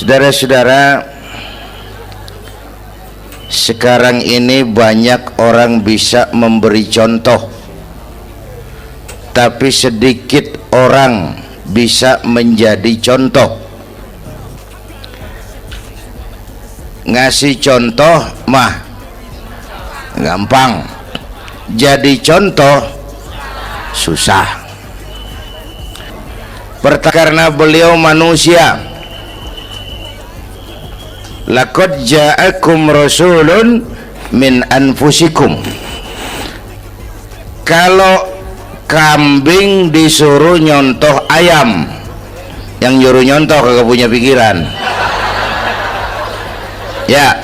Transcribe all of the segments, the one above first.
Saudara-saudara, sekarang ini banyak orang bisa memberi contoh, tapi sedikit orang bisa menjadi contoh. Ngasih contoh mah gampang, jadi contoh susah. Karena beliau manusia. Laqad ja'akum rasulun min anfusikum. Kalau kambing disuruh nyontoh ayam, yang nyuruh nyontoh kagak punya pikiran, ya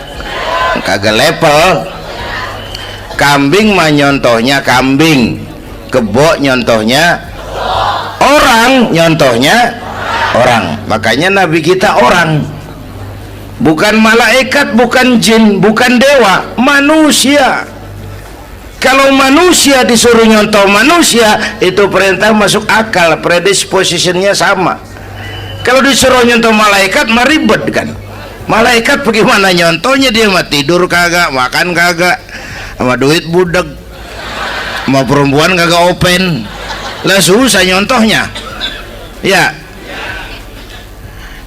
kagak level. Kambing mah nyontohnya kambing, kebo nyontohnya orang, nyontohnya orang. Makanya Nabi kita orang, bukan malaikat, bukan jin, bukan dewa, manusia. Kalau manusia disuruh nyontoh manusia, itu perintah masuk akal, predispositionnya sama. Kalau disuruh nyontoh malaikat mah ribet kan. Malaikat bagaimana nyontohnya, dia mah tidur kagak, makan kagak, sama duit budeg, sama perempuan kagak open, lah susah nyontohnya. Ya,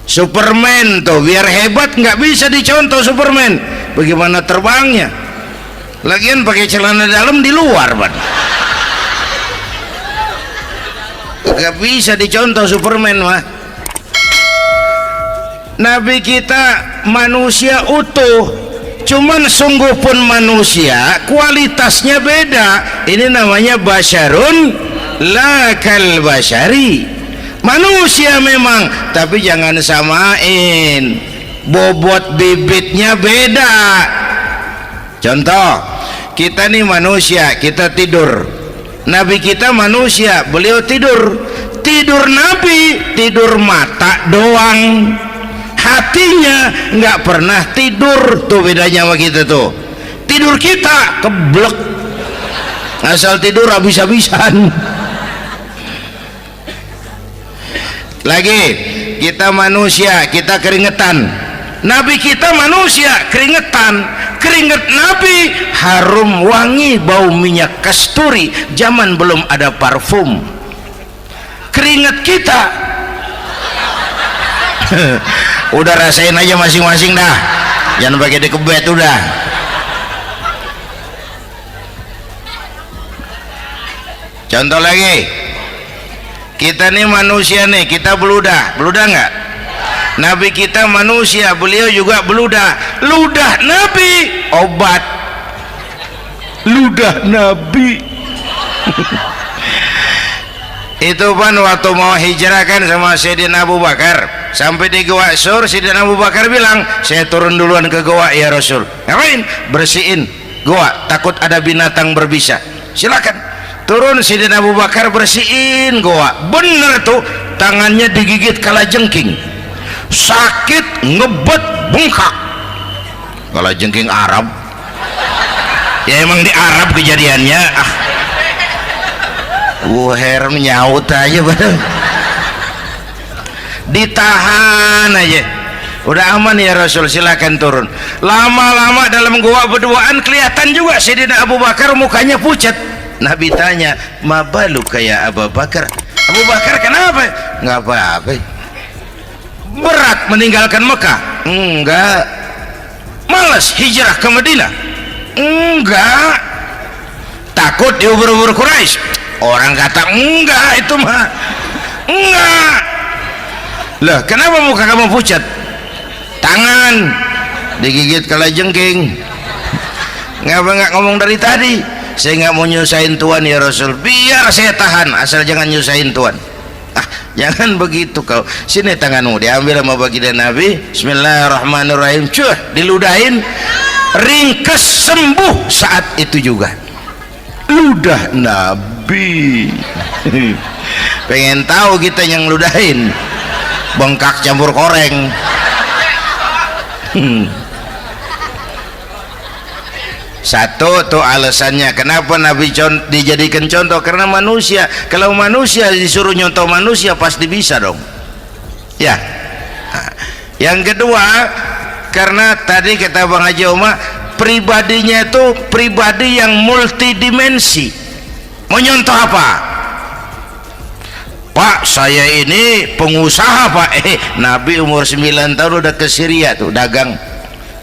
Superman tuh biar hebat nggak bisa dicontoh Superman, bagaimana terbangnya, lagian pakai celana dalam di luar ban, nggak bisa dicontoh Superman mah. Nabi kita manusia utuh, cuman sungguh pun manusia, kualitasnya beda. Ini namanya basyarun la kal basyari. Manusia memang, tapi jangan samain, bobot bibitnya beda. Contoh, kita nih manusia, kita tidur. Nabi kita manusia, beliau tidur. Tidur Nabi, tidur mata doang, hatinya nggak pernah tidur. Tuh bedanya sama kita tuh. Tidur kita keblek, asal tidur habis-habisan. Lagi kita manusia, kita keringetan. Nabi kita manusia, keringetan. Keringet Nabi harum wangi, bau minyak kasturi, zaman belum ada parfum. Keringet kita udah rasain aja masing-masing dah, jangan pakai dikebet udah. Contoh lagi, kita nih manusia nih, kita beludah nggak? Nabi kita manusia, beliau juga beludah. Ludah Nabi obat, ludah Nabi itu kan waktu mau hijrah kan sama Sayyidina Abu Bakar, sampai di Gua Sur, Sayyidina Abu Bakar bilang, saya turun duluan ke gua ya Rasul. Ngapain? Bersihin gua, takut ada binatang berbisa. Silakan turun. Sayyidina Abu Bakar bersihin gua, bener tuh, tangannya digigit kalajengking, sakit, ngebet, bengkak. Kalajengking Arab ya, emang di Arab kejadiannya. Wuher nyaut aja badan, ditahan aja, udah aman ya Rasul, silakan turun. Lama-lama dalam gua berduaan kelihatan juga Sayyidina Abu Bakar mukanya pucat. Nabi tanya, ma balu kayak Abu Bakar? Abu Bakar kenapa? Nggak apa-apa. Berat meninggalkan Mekah? Enggak. Malas hijrah ke Madinah? Enggak. Takut diubur-ubur Quraisy? Orang kata enggak, itu mah enggak. Lah kenapa muka kamu pucat? Tangan digigit kalajengking. Ngapa nggak ngomong dari tadi? Saya nggak mau nyusahin Tuhan ya Rasul, biar saya tahan, asal jangan nyusahin Tuhan. Jangan begitu kau. Sini tanganmu, diambil sama baginda Nabi. Bismillahirrahmanirrahim, cuh, diludahin, ringkes, sembuh saat itu juga. Ludah Nabi. Pengen tahu kita yang ludahin, bengkak campur koreng. Satu tuh alasannya kenapa Nabi dijadikan contoh, karena manusia. Kalau manusia disuruh nyontoh manusia pasti bisa dong ya. Yang kedua, karena tadi kata Bang Haji Oma, pribadinya itu pribadi yang multidimensi. Mau nyontoh apa? Pak, saya ini pengusaha Pak. Nabi umur 9 tahun udah ke Syria tuh, dagang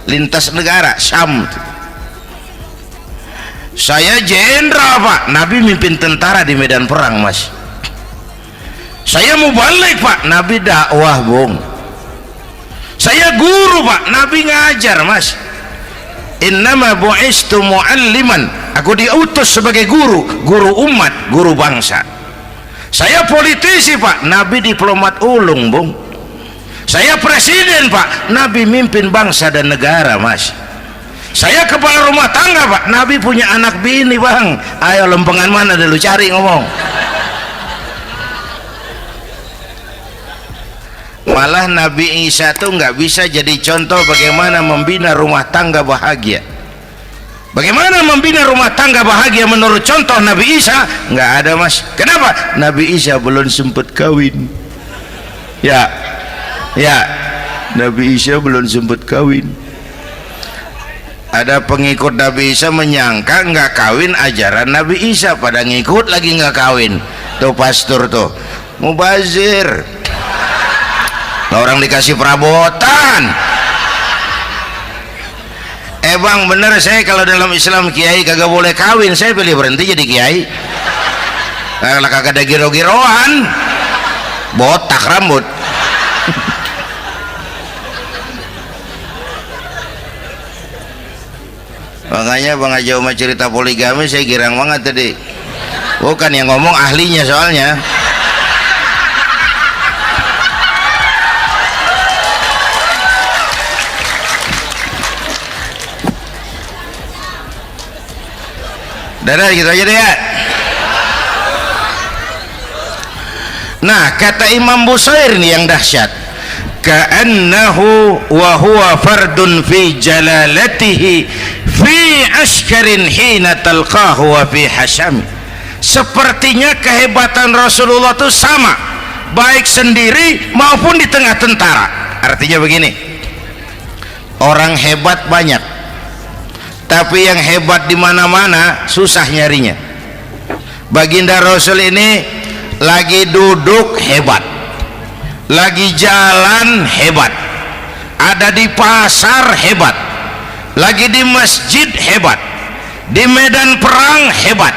lintas negara, Syam tuh. Saya jenderal Pak, Nabi mimpin tentara di medan perang Mas. Saya mau balik Pak, Nabi dakwah Bung. Saya guru Pak, Nabi ngajar Mas. Innama bu'istu mu'alliman, aku diutus sebagai guru, guru umat, guru bangsa. Saya politisi Pak, Nabi diplomat ulung Bung. Saya presiden Pak, Nabi mimpin bangsa dan negara Mas. Saya kepala rumah tangga Pak, Nabi punya anak bini Bang. Ayo lempengan mana dulu cari ngomong. Malah Nabi Isa tuh nggak bisa jadi contoh bagaimana membina rumah tangga bahagia. Bagaimana membina rumah tangga bahagia menurut contoh Nabi Isa? Nggak ada Mas. Kenapa? Nabi Isa belum sempat kawin. Ya, Nabi Isa belum sempat kawin. Ada pengikut Nabi Isa menyangka nggak kawin ajaran Nabi Isa, pada ngikut lagi nggak kawin. Tuh pastor tuh mubazir. Orang dikasih perabotan. Bang bener, saya kalau dalam Islam kiai kagak boleh kawin, saya pilih berhenti jadi kiai. Kalau kagak ada giro-giroan, botak rambut. Makanya Bang Haji Oma cerita poligami saya girang banget tadi. Bukan yang ngomong ahlinya soalnya. Dadah gitu aja deh ya. Nah, kata Imam Busair ini yang dahsyat. Ka'annahu wa huwa fardun fi jalalatihi fi ashkarin hina talqahu wa fi hasham. Sepertinya kehebatan Rasulullah itu sama, baik sendiri maupun di tengah tentara. Artinya begini, orang hebat banyak, tapi yang hebat di mana-mana susah nyarinya. Baginda Rasul ini lagi duduk hebat, lagi jalan hebat, ada di pasar hebat, lagi di masjid hebat, di medan perang hebat,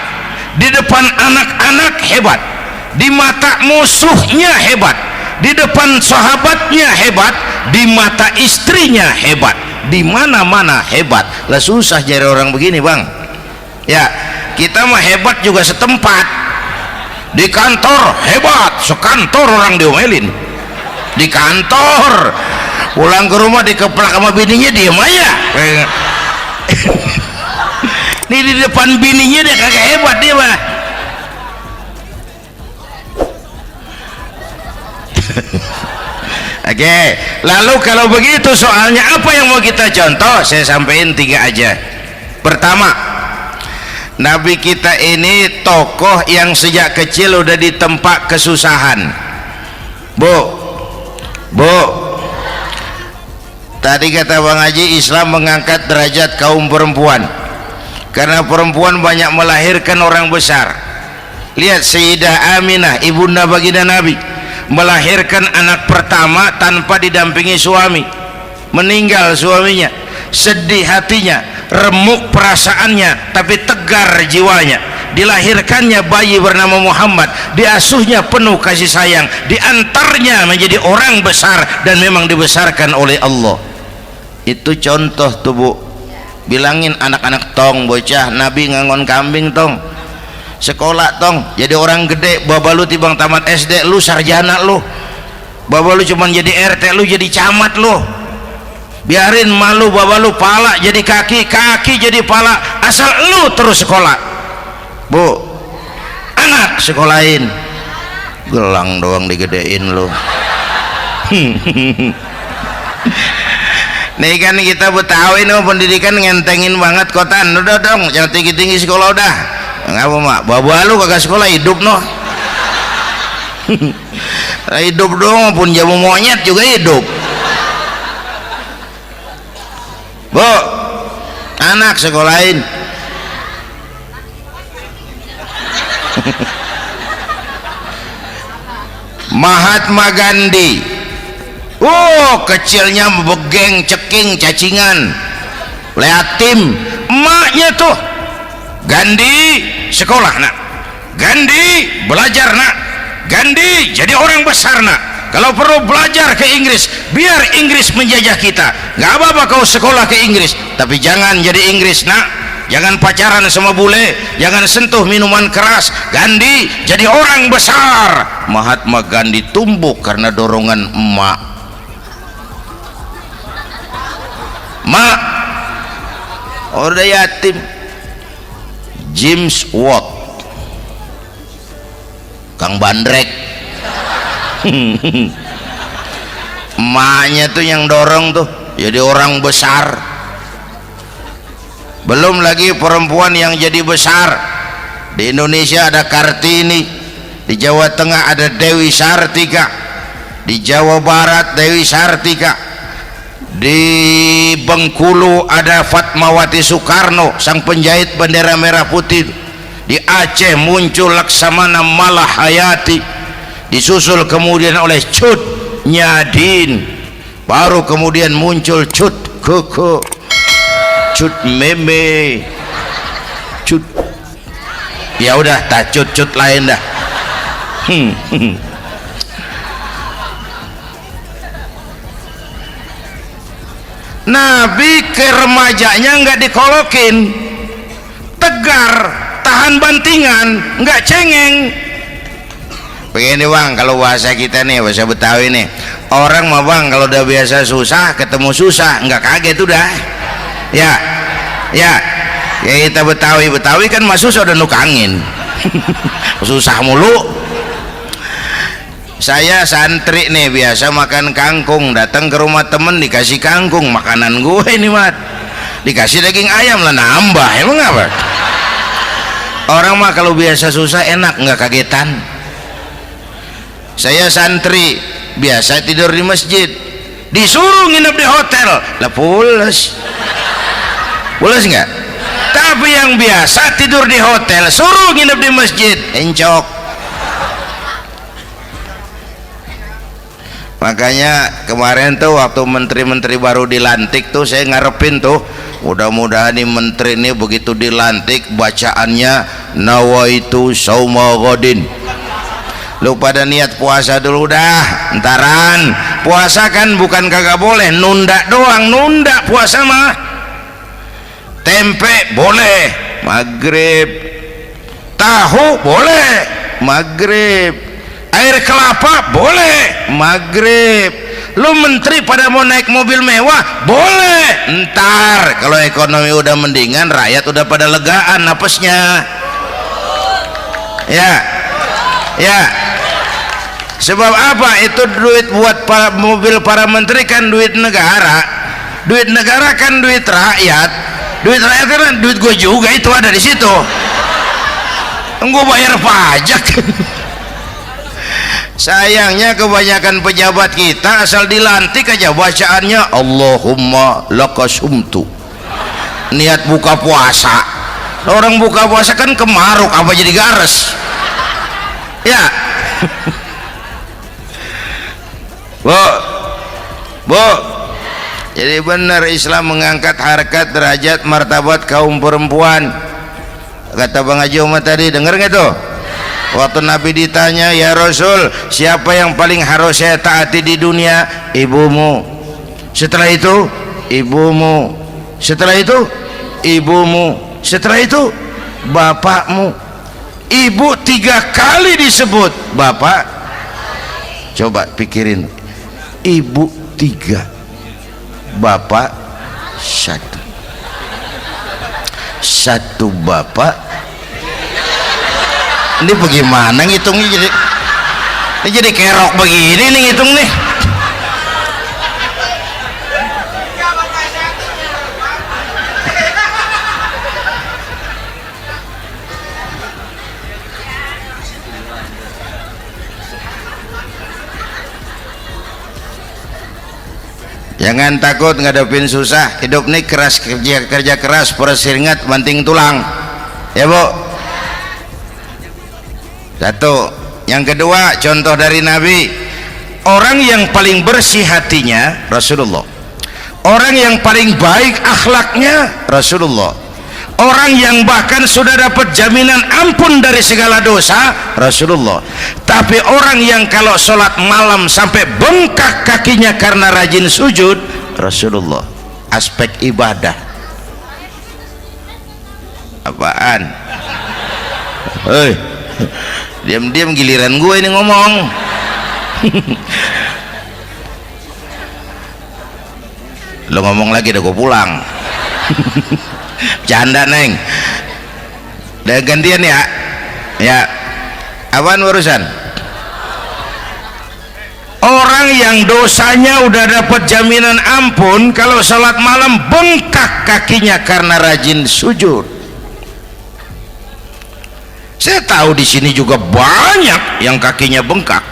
di depan anak-anak hebat, di mata musuhnya hebat, di depan sahabatnya hebat, di mata istrinya hebat, di mana-mana hebat. Lah susah cari orang begini Bang. Ya, kita mah hebat juga setempat. Di kantor hebat, sekantor orang diomelin. Di kantor, pulang ke rumah dikeplak sama bininya diem aja. Nih di depan bininya dia kagak hebat dia mah. Oke, lalu kalau begitu soalnya apa yang mau kita contoh? Saya sampaikan 3 aja. Pertama, Nabi kita ini tokoh yang sejak kecil udah ditempa kesusahan. Bu, tadi kata Bang Haji, Islam mengangkat derajat kaum perempuan karena perempuan banyak melahirkan orang besar. Lihat Sayyidah Aminah, ibunda baginda Nabi, melahirkan anak pertama tanpa didampingi suami. Meninggal suaminya, sedih hatinya, remuk perasaannya, tapi tegar jiwanya. Dilahirkannya bayi bernama Muhammad, diasuhnya penuh kasih sayang, diantarnya menjadi orang besar dan memang dibesarkan oleh Allah. Itu contoh tuh Bu. Bilangin anak-anak tong, bocah Nabi ngangon kambing tong, sekolah tong, jadi orang gede. Baba lu tibang tamat SD, lu sarjana lu. Baba lu cuman jadi RT, lu jadi camat lu. Biarin malu baba lu pala jadi kaki, kaki jadi pala, asal lu terus sekolah. Bu, anak sekolahin, gelang doang digedein lu. Nih kan kita Betawi nih pendidikan ngentengin banget kotaan. Udah dong, jangan tinggi-tinggi sekolah udah. Ngapa mak? Baba lu kagak sekolah hidup noh. Hidup dong, pun jamu monyet juga hidup. anak sekolahin. Mahatma Gandhi, kecilnya begeng, ceking, cacingan, liatim. Emaknya tuh, Gandhi sekolah nak, Gandhi belajar nak, Gandhi jadi orang besar nak. Kalau perlu belajar ke Inggris, biar Inggris menjajah kita. Gak apa-apa kau sekolah ke Inggris, tapi jangan jadi Inggris nak. Jangan pacaran sama bule, jangan sentuh minuman keras. Gandhi jadi orang besar. Mahatma Gandhi tumbuh karena dorongan emak. Mak, udah yatim. James Watt, Kang Bandrek. Emaknya tuh yang dorong tuh jadi orang besar. Belum lagi perempuan yang jadi besar. Di Indonesia ada Kartini, di Jawa Tengah ada Dewi Sartika, di Jawa Barat Dewi Sartika, di Bengkulu ada Fatmawati Soekarno, sang penjahit bendera merah putih. Di Aceh muncul Laksamana Malahayati, disusul kemudian oleh Cut Nyadin, baru kemudian muncul Cut Koko, Cut Meme, Cut, ya udah tak cut lain dah. Nabi ke remajanya nggak dikolokin, tegar, tahan bantingan, nggak cengeng. Begini bang, kalau bahasa kita nih, bahasa Betawi nih, orang mah bang kalau udah biasa susah ketemu susah nggak kaget udah. Ya kita Betawi kan masuk udah nukangin. Susah mulu. Saya santri nih biasa makan kangkung, datang ke rumah temen dikasih kangkung, makanan gue ini mat, dikasih daging ayam lah nambah. Emang apa? Orang mah kalau biasa susah enak, nggak kagetan. Saya santri biasa tidur di masjid, disuruh nginep di hotel lah pules nggak? Tapi yang biasa tidur di hotel suruh nginep di masjid encok. Makanya kemarin tuh waktu menteri-menteri baru dilantik tuh saya ngarepin tuh, mudah-mudahan nih menteri ini begitu dilantik bacaannya nawaitu sauma ghadin. Lu pada niat puasa dulu dah, entaran. Puasa kan bukan kagak boleh, nunda doang, nunda puasa mah. Tempe boleh maghrib, tahu boleh maghrib, air kelapa boleh maghrib. Lu menteri pada mau naik mobil mewah boleh, ntar kalau ekonomi udah mendingan, rakyat udah pada legaan napasnya. Ya sebab apa? Itu duit buat mobil para menteri kan duit negara. Duit negara kan duit rakyat. Duit rakyat kan duit gue juga, itu ada di situ. Gue bayar pajak. Sayangnya kebanyakan pejabat kita asal dilantik aja bacaannya Allahumma lakasumtu, niat buka puasa. Orang buka puasa kan kemaruk, apa jadi gares ya. Bu, jadi benar Islam mengangkat harkat, derajat, martabat kaum perempuan. Kata Bang Haji Umar tadi, denger nggak tuh? Waktu Nabi ditanya, ya Rasul, siapa yang paling harus saya taati di dunia? Ibumu. Setelah itu ibumu. Setelah itu ibumu. Setelah itu bapakmu. Ibu 3 kali disebut, bapak coba pikirin, ibu 3, bapak 1 bapak. Ini bagaimana ngitungnya? Jadi kerok begini nih ngitung nih. Jangan takut ngadepin susah. Hidup nih keras, kerja keras, perseringat banting tulang. Ya Bu. Satu. Yang kedua, contoh dari Nabi, orang yang paling bersih hatinya Rasulullah, orang yang paling baik akhlaknya Rasulullah, orang yang bahkan sudah dapat jaminan ampun dari segala dosa Rasulullah. Tapi orang yang kalau sholat malam sampai bengkak kakinya karena rajin sujud Rasulullah. Aspek ibadah apaan? Hei, diam-diam giliran gue ini ngomong. Lo ngomong lagi udah gue pulang. Canda neng. Udah gantian ya. Ya. Apaan urusan? Orang yang dosanya udah dapat jaminan ampun, kalau salat malam bengkak kakinya karena rajin sujud. Saya tahu di sini juga banyak yang kakinya bengkak.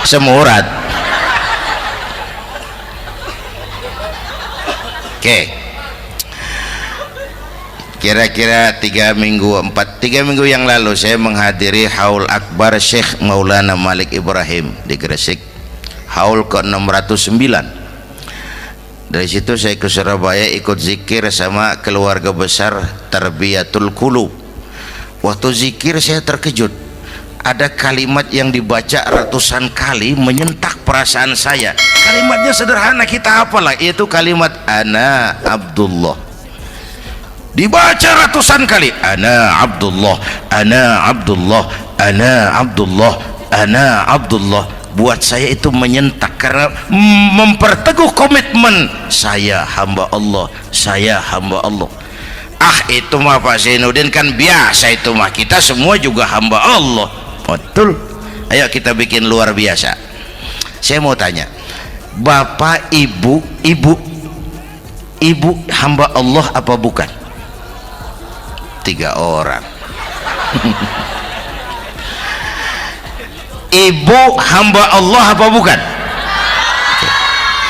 Semurat. Oke. Kira-kira 3 minggu yang lalu saya menghadiri haul akbar Syekh Maulana Malik Ibrahim di Gresik, haul ke 609. Dari situ saya ke Surabaya ikut zikir sama keluarga besar Tarbiyatul Qulub. Waktu zikir saya terkejut, ada kalimat yang dibaca ratusan kali menyentak perasaan saya. Kalimatnya sederhana, kita hafalah, yaitu kalimat ana Abdullah. Dibaca ratusan kali, ana Abdullah, ana Abdullah, ana Abdullah, ana Abdullah. Buat saya itu menyentak karena memperteguh komitmen saya hamba Allah, saya hamba Allah. Ah, itu mah Pak Zainuddin kan biasa, itu mah kita semua juga hamba Allah. Betul. Ayo kita bikin luar biasa. Saya mau tanya, Bapak, Ibu hamba Allah apa bukan? 3 orang. Ibu hamba Allah apa bukan?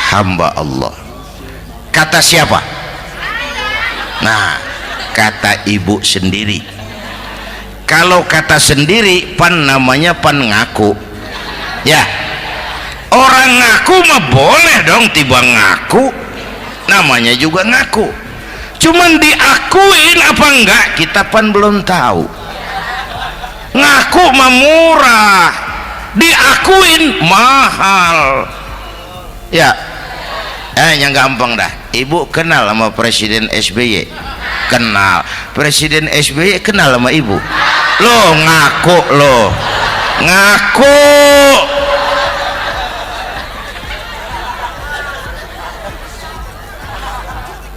Hamba Allah. Kata siapa? Nah, kata ibu sendiri. Kalau kata sendiri pan namanya pan ngaku. Ya, orang ngaku mah boleh dong, tiba ngaku namanya juga ngaku. Cuman diakuin apa enggak kita pan belum tahu. Ngaku mah murah, diakuin mahal. Ya, yang gampang dah. Ibu kenal sama Presiden SBY? Kenal. Presiden SBY kenal sama ibu? Lo ngaku, lo ngaku.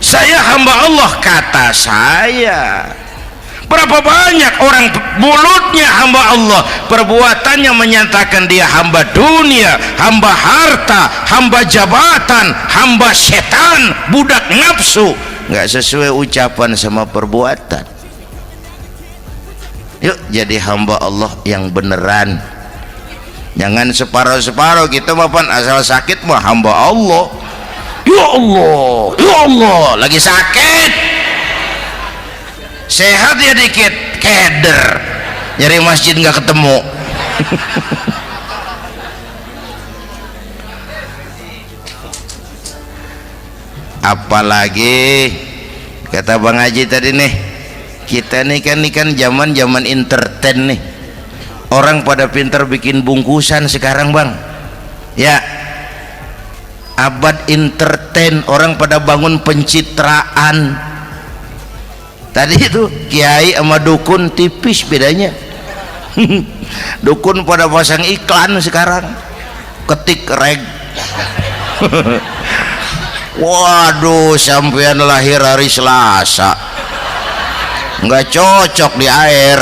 Saya hamba Allah, kata saya. Berapa banyak orang mulutnya hamba Allah, perbuatannya menyatakan dia hamba dunia, hamba harta, hamba jabatan, hamba setan, budak nafsu. Nggak sesuai ucapan sama perbuatan. Yuk jadi hamba Allah yang beneran. Jangan separuh-separuh. Kita mapan asal sakit mah hamba Allah. Ya Allah, ya Allah, lagi sakit, sehat ya dikit, keder, nyari masjid nggak ketemu. Apalagi kata Bang Haji tadi nih, kita nih kan zaman entertain nih, orang pada pinter bikin bungkusan sekarang Bang. Ya, abad entertain, orang pada bangun pencitraan. Tadi itu kiai sama dukun tipis bedanya. Dukun pada pasang iklan sekarang, ketik reg. Waduh, sampean lahir hari Selasa, nggak cocok di air,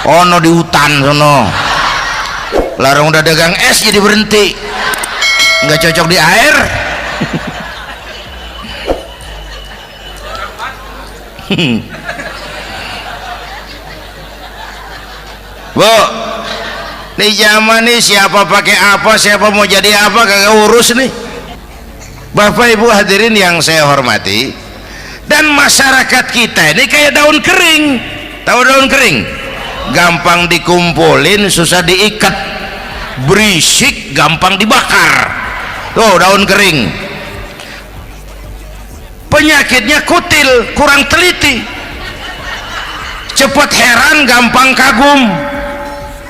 ono di hutan sono. Larang udah dagang es jadi berhenti, nggak cocok di air. Bu, Di zaman ini siapa pakai apa, siapa mau jadi apa kagak urus nih. Bapak Ibu hadirin yang saya hormati, dan masyarakat kita ini kayak daun kering. Tahu daun kering? Gampang dikumpulin, susah diikat, berisik, gampang dibakar. Tuh daun kering. Penyakitnya kutil, kurang teliti, cepat heran, gampang kagum.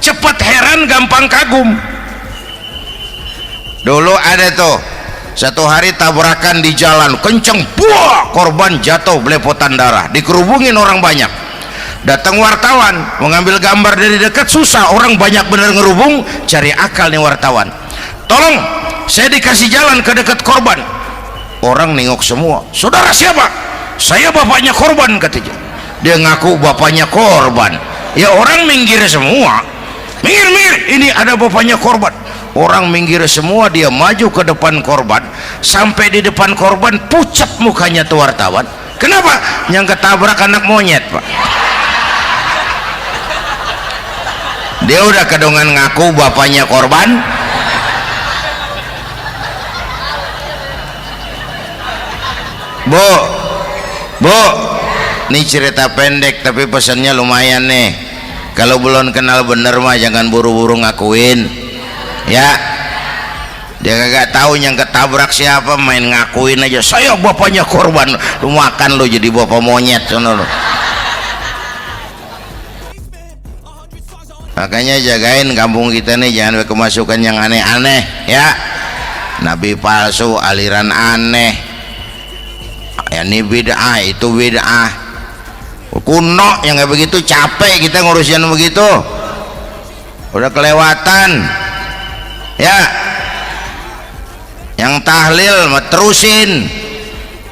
Cepat heran, gampang kagum. Dulu ada tuh satu hari tabrakan di jalan kenceng, buah, korban jatuh belepotan darah, dikerubungin orang banyak. Datang wartawan mengambil gambar dari dekat, susah, orang banyak bener ngerubung. Cari akal nih wartawan, tolong saya dikasih jalan ke dekat korban. Orang nengok semua, saudara siapa? Saya bapaknya korban, katanya. Dia ngaku bapaknya korban. Ya orang minggir semua, minggir, ini ada bapaknya korban. Orang minggir semua, dia maju ke depan korban. Sampai di depan korban pucat mukanya tuh wartawan. Kenapa? Yang ketabrak anak monyet, Pak. Dia udah kedongan ngaku bapaknya korban. Bu, ini cerita pendek tapi pesannya lumayan nih. Kalau belum kenal bener mah jangan buru-buru ngakuin, ya. Dia kagak tahu yang ketabrak siapa, main ngakuin aja, saya bapaknya korban. Lu makan lu jadi bapak monyet, sono lu. Makanya jagain kampung kita nih, jangan kemasukan yang aneh-aneh, ya. Nabi palsu, aliran aneh, ya ini bid'ah, itu bid'ah kuno yang kayak begitu. Capek kita ngurusin begitu, udah kelewatan, ya. Yang tahlil mah terusin,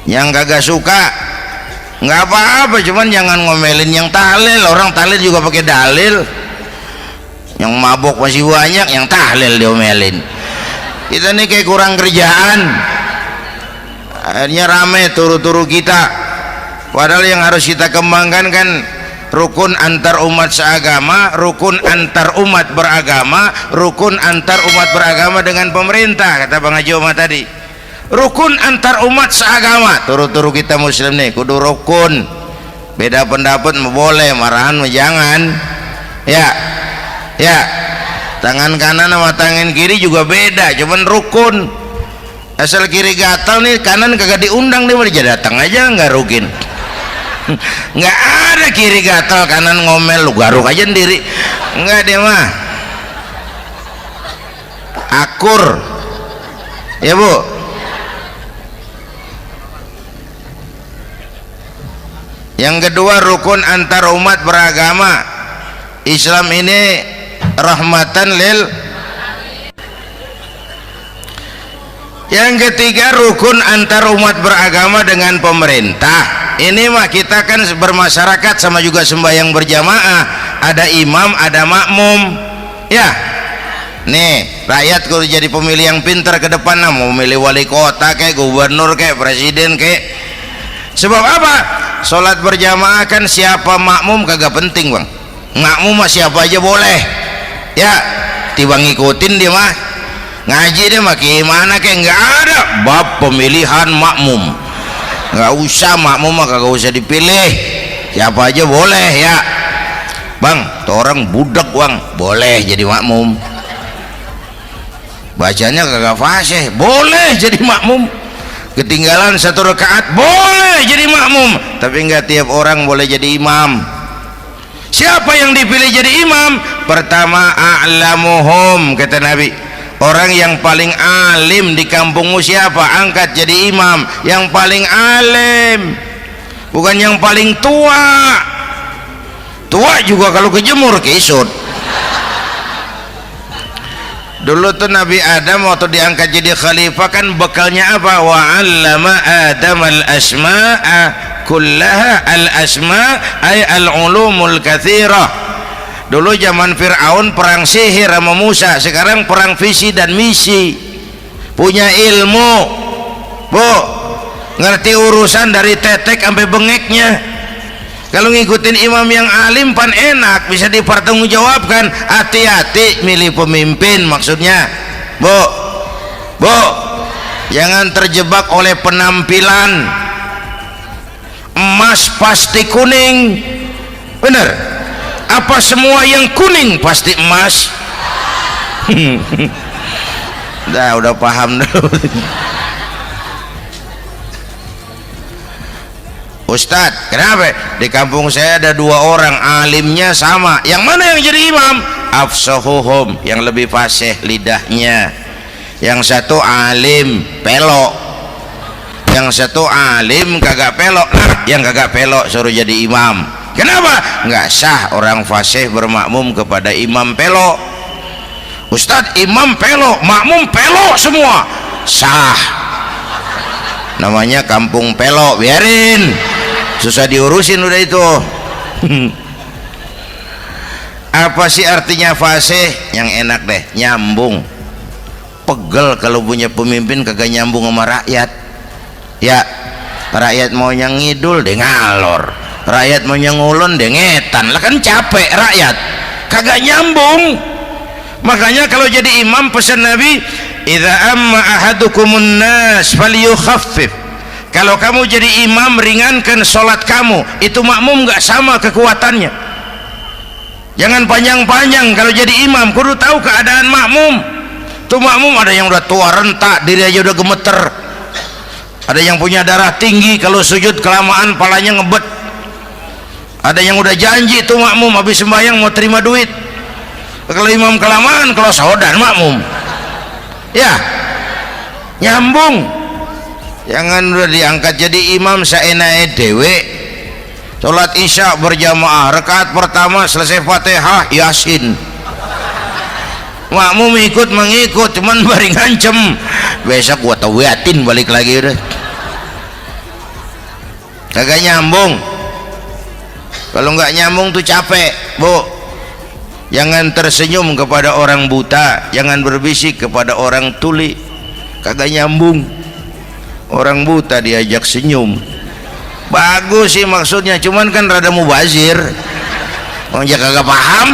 yang kagak suka nggak apa-apa, cuman jangan ngomelin yang tahlil. Orang tahlil juga pakai dalil. Yang mabok masih banyak, yang tahlil diomelin. Kita nih kayak kurang kerjaan, akhirnya rame turu-turu kita. Padahal yang harus kita kembangkan kan rukun antar umat seagama, rukun antar umat beragama, rukun antar umat beragama dengan pemerintah, kata Bang Haji Omar tadi. Rukun antar umat seagama, turu-turu kita muslim nih kudu rukun. Beda pendapat boleh, marahan jangan, ya. Tangan kanan sama tangan kiri juga beda, cuman rukun. Asal kiri gatal nih, kanan kagak diundang nih, dia datang aja nggak rukin. Nggak ada kiri gatal kanan ngomel, lu garuk aja sendiri, nggak deh mah. Akur, ya Bu. Yang kedua rukun antar umat beragama. Islam ini rahmatan lil. Yang ketiga rukun antar umat beragama dengan pemerintah. Ini mah kita kan bermasyarakat sama juga sembahyang berjamaah, ada imam ada makmum, ya. Nih rakyat kalau jadi pemilih yang pintar ke depan, nah, mau milih wali kota kayak gubernur kayak presiden kayak. Sebab apa? Sholat berjamaah kan siapa makmum kagak penting, Bang. Makmum mah siapa aja boleh, ya. Tiba ngikutin dia mah, ngaji dia mah gimana kayak nggak ada bab pemilihan makmum, nggak usah. Makmum mah kagak usah dipilih, siapa aja boleh, ya. Bang, tuh orang budak, Bang, boleh jadi makmum. Bacanya kagak fasih, boleh jadi makmum. Ketinggalan satu rakaat, boleh jadi makmum. Tapi nggak tiap orang boleh jadi imam. Siapa yang dipilih jadi imam? Pertama a'lamuhum, kata Nabi. Orang yang paling alim di kampungmu siapa? Angkat jadi imam. Yang paling alim, bukan yang paling tua. Tua juga kalau kejemur kisut. Dulu tuh Nabi Adam waktu diangkat jadi khalifah kan bekalnya apa? Wa 'allama Adam al-asma'a kullaha. Al-asma' ay al-ulumul katsirah. Dulu zaman Fir'aun perang sihir sama Musa, sekarang perang visi dan misi. Punya ilmu, Bu, ngerti urusan dari tetek sampai bengeknya. Kalau ngikutin imam yang alim pan enak, bisa dipertanggungjawabkan. Hati-hati milih pemimpin, maksudnya bu jangan terjebak oleh penampilan. Emas pasti kuning, bener? Apa semua yang kuning pasti emas? Udah paham dulu. Ustadz, kenapa? Di kampung saya ada 2 orang alimnya sama. Yang mana yang jadi imam? Afsahuhum, yang lebih fasih lidahnya. Yang satu alim pelok, yang satu alim kagak pelok. Nah, yang kagak pelok suruh jadi imam. Kenapa? Nggak sah orang fasih bermakmum kepada imam pelok. Ustadz, imam pelok, makmum pelok semua. Sah. Namanya kampung pelok, biarin, susah diurusin udah itu. Apa sih artinya fasih? Yang enak deh, nyambung. Pegel kalau punya pemimpin kagak nyambung sama rakyat. Ya, rakyat mau yang ngidul deh ngalor, rakyat mau yang ngulon deh ngetan. Lah kan capek rakyat, kagak nyambung. Makanya kalau jadi imam pesan Nabi, idza amma ahadukumun nas falyukhaffif. Kalau kamu jadi imam, ringankan sholat kamu. Itu makmum nggak sama kekuatannya. Jangan panjang-panjang kalau jadi imam, kudu tahu keadaan makmum. Tuh makmum ada yang udah tua rentak, diri aja udah gemeter. Ada yang punya darah tinggi, kalau sujud kelamaan palanya ngebet. Ada yang udah janji tuh makmum habis sembahyang mau terima duit. Kalau imam kelamaan kalau saudan makmum. Ya, nyambung. Jangan udah diangkat jadi imam saenake dhewe. Salat isya berjamaah, rakaat pertama selesai Fatihah Yasin. Makmum ikut mengikut, cuman bari ngancem. Besok gua tawiatin balik lagi udah. Kagak nyambung. Kalau nggak nyambung tuh capek, Bu. Jangan tersenyum kepada orang buta, jangan berbisik kepada orang tuli. Kagak nyambung. Orang buta diajak senyum, bagus sih maksudnya, cuman kan rada mubazir. Orang jaga kagak paham.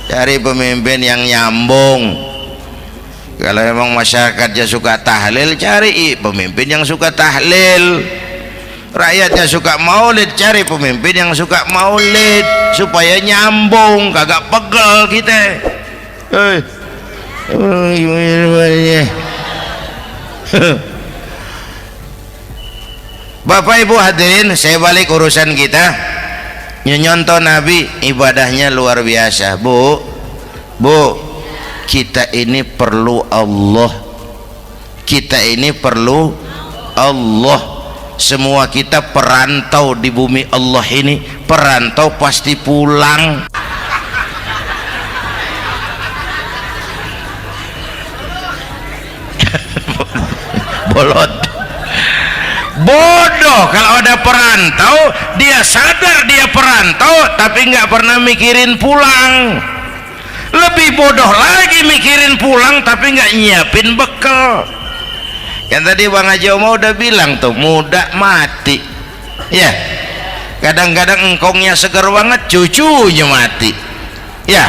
Cari pemimpin yang nyambung. Kalau memang masyarakatnya suka tahlil, cari pemimpin yang suka tahlil. Rakyatnya suka maulid, cari pemimpin yang suka maulid supaya nyambung, kagak pegel kita. Bapak Ibu hadirin, saya balik urusan kita. Nyontoh Nabi ibadahnya luar biasa. Bu, kita ini perlu Allah. Kita ini perlu Allah. Semua kita perantau di bumi Allah ini. Perantau pasti pulang. Bolot, bodoh kalau ada perantau, dia sadar dia perantau tapi nggak pernah mikirin pulang. Lebih bodoh lagi mikirin pulang tapi nggak nyiapin bekal. Yang tadi Bang Haji Omar udah bilang tuh, muda mati ya. Kadang-kadang engkongnya seger banget, cucunya mati ya.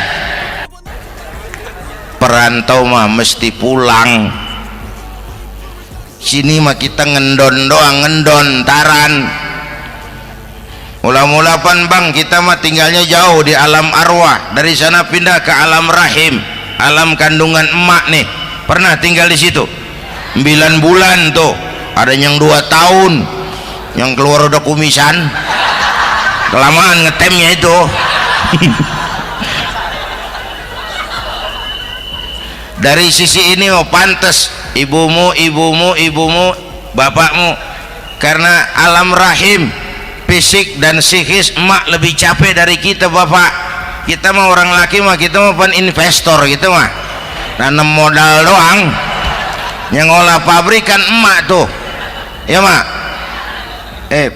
Perantau mah mesti pulang. Sini mah kita ngendon doang, ngendon taran. Mula-mula pan Bang, kita mah tinggalnya jauh di alam arwah. Dari sana pindah ke alam rahim, alam kandungan emak nih. Pernah tinggal di situ 9 bulan tuh. Ada yang 2 tahun, yang keluar udah kumisan, kelamaan ngetemnya itu. Dari sisi ini mau pantas ibumu, bapakmu, karena alam rahim, fisik dan psikis emak lebih capek dari kita bapak. Kita mah orang laki mah, kita mah pan investor gitu mah, nanam modal doang. Yang ngolah pabrik kan emak tuh ya mak.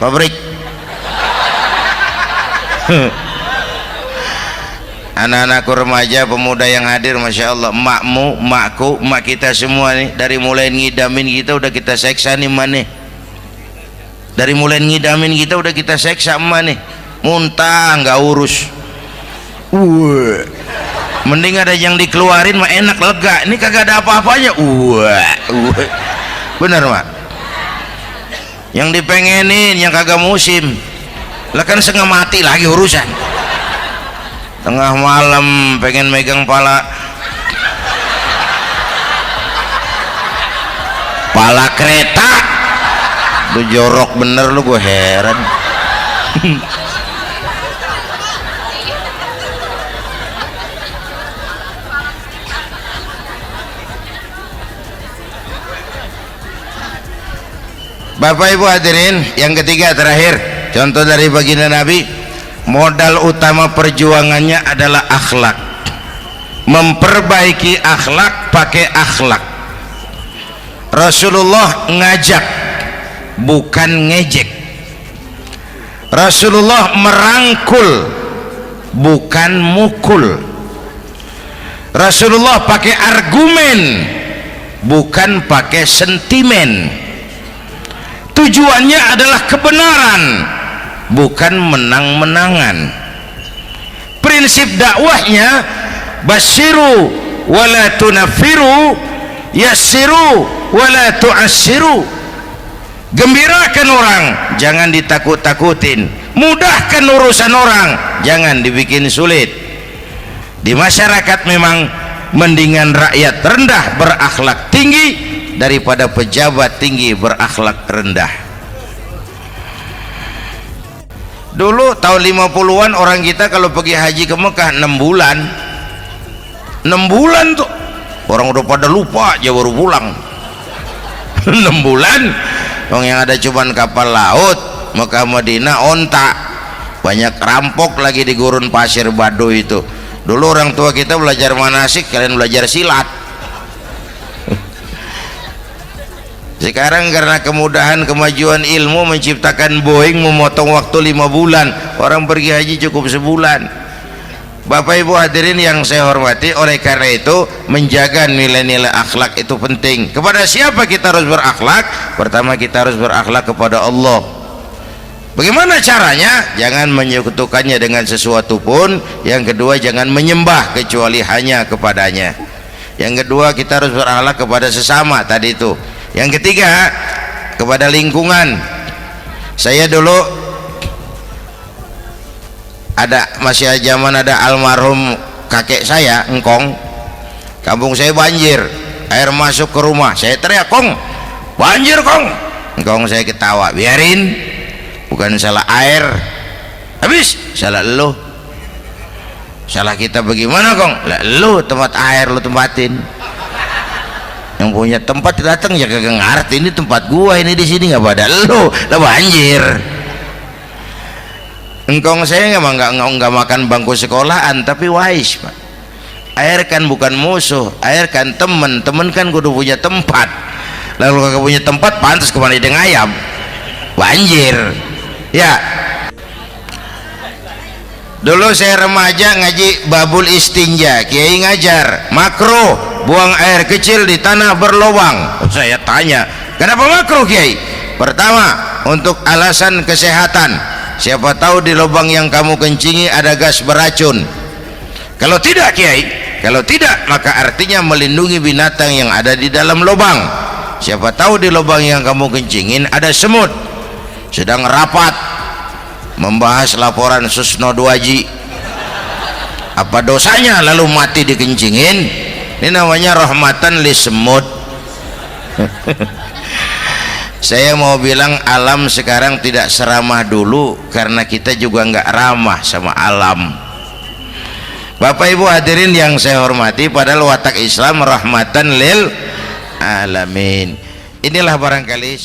Pabrik. Anak-anakku remaja, pemuda yang hadir, Masya Allah, emakmu, emakku, emak kita semua nih, dari mulai ngidamin kita udah kita seksa nih mana. Dari mulai ngidamin kita udah kita seksa emak nih, muntah nggak urus. Mending ada yang dikeluarin mah enak, lega. Ini kagak ada apa-apanya. Bener mak. Yang dipengenin yang kagak musim, lah kan setengah mati lagi urusan. Tengah malam pengen megang pala kereta, lu jorok bener lu, gue heran. Bapak Ibu hadirin, yang ketiga terakhir, contoh dari baginda Nabi, modal utama perjuangannya adalah akhlak. Memperbaiki akhlak, pakai akhlak. Rasulullah ngajak, bukan ngejek. Rasulullah merangkul, bukan mukul. Rasulullah pakai argumen, bukan pakai sentimen. Tujuannya adalah kebenaran, bukan menang-menangan. Prinsip dakwahnya basyiru wala tunafiru, yassiru wala tu'assiru. Gembirakan orang, jangan ditakut-takutin. Mudahkan urusan orang, jangan dibikin sulit. Di masyarakat memang mendingan rakyat rendah berakhlak tinggi daripada pejabat tinggi berakhlak rendah. Dulu tahun 50-an orang kita kalau pergi haji ke Mekah 6 bulan. 6 bulan tuh orang udah pada lupa aja baru pulang. 6 bulan orang yang ada cuman kapal laut, Mekah Madinah onta, banyak rampok lagi di gurun pasir Baduy itu. Dulu orang tua kita belajar manasik, kalian belajar silat. Sekarang karena kemudahan kemajuan ilmu menciptakan Boeing memotong waktu 5 bulan, orang pergi haji cukup sebulan. Bapak Ibu hadirin yang saya hormati, oleh karena itu menjaga nilai-nilai akhlak itu penting. Kepada siapa kita harus berakhlak? Pertama, kita harus berakhlak kepada Allah. Bagaimana caranya? Jangan menyekutukannya dengan sesuatu pun. Yang kedua, jangan menyembah kecuali hanya kepadanya. Yang kedua, kita harus berakhlak kepada sesama tadi itu. Yang ketiga, kepada lingkungan. Saya dulu masih zaman ada almarhum kakek saya, engkong. Kampung saya banjir, air masuk ke rumah. Saya teriak, "Kong, banjir Kong." Engkong saya ketawa, "Biarin, bukan salah air, habis salah lo." "Salah kita bagaimana Kong?" "Lah lo tempat air lo tempatin. Yang punya tempat datang ya kagak ngerti, ini tempat gua, ini di sini nggak pada lo, lah banjir." Engkong saya nggak makan bangku sekolahan, tapi wise Pak. Air kan bukan musuh, air kan temen kan kudu punya tempat. Lalu kagak punya tempat, pantas kemana dengan ayam, banjir ya. Dulu saya remaja ngaji babul istinja, kiai ngajar makruh buang air kecil di tanah berlubang. Saya tanya, kenapa makruh kiai? Pertama, untuk alasan kesehatan, siapa tahu di lubang yang kamu kencingi ada gas beracun. Kalau tidak kiai, kalau tidak maka artinya melindungi binatang yang ada di dalam lubang. Siapa tahu di lubang yang kamu kencingin ada semut. Sedang rapat membahas laporan Susno 2Ji, apa dosanya lalu mati dikencingin? Ini namanya rahmatan li semut. Saya mau bilang alam sekarang tidak seramah dulu karena kita juga nggak ramah sama alam. Bapak Ibu hadirin yang saya hormati, padahal watak Islam rahmatan lil alamin. Inilah barangkali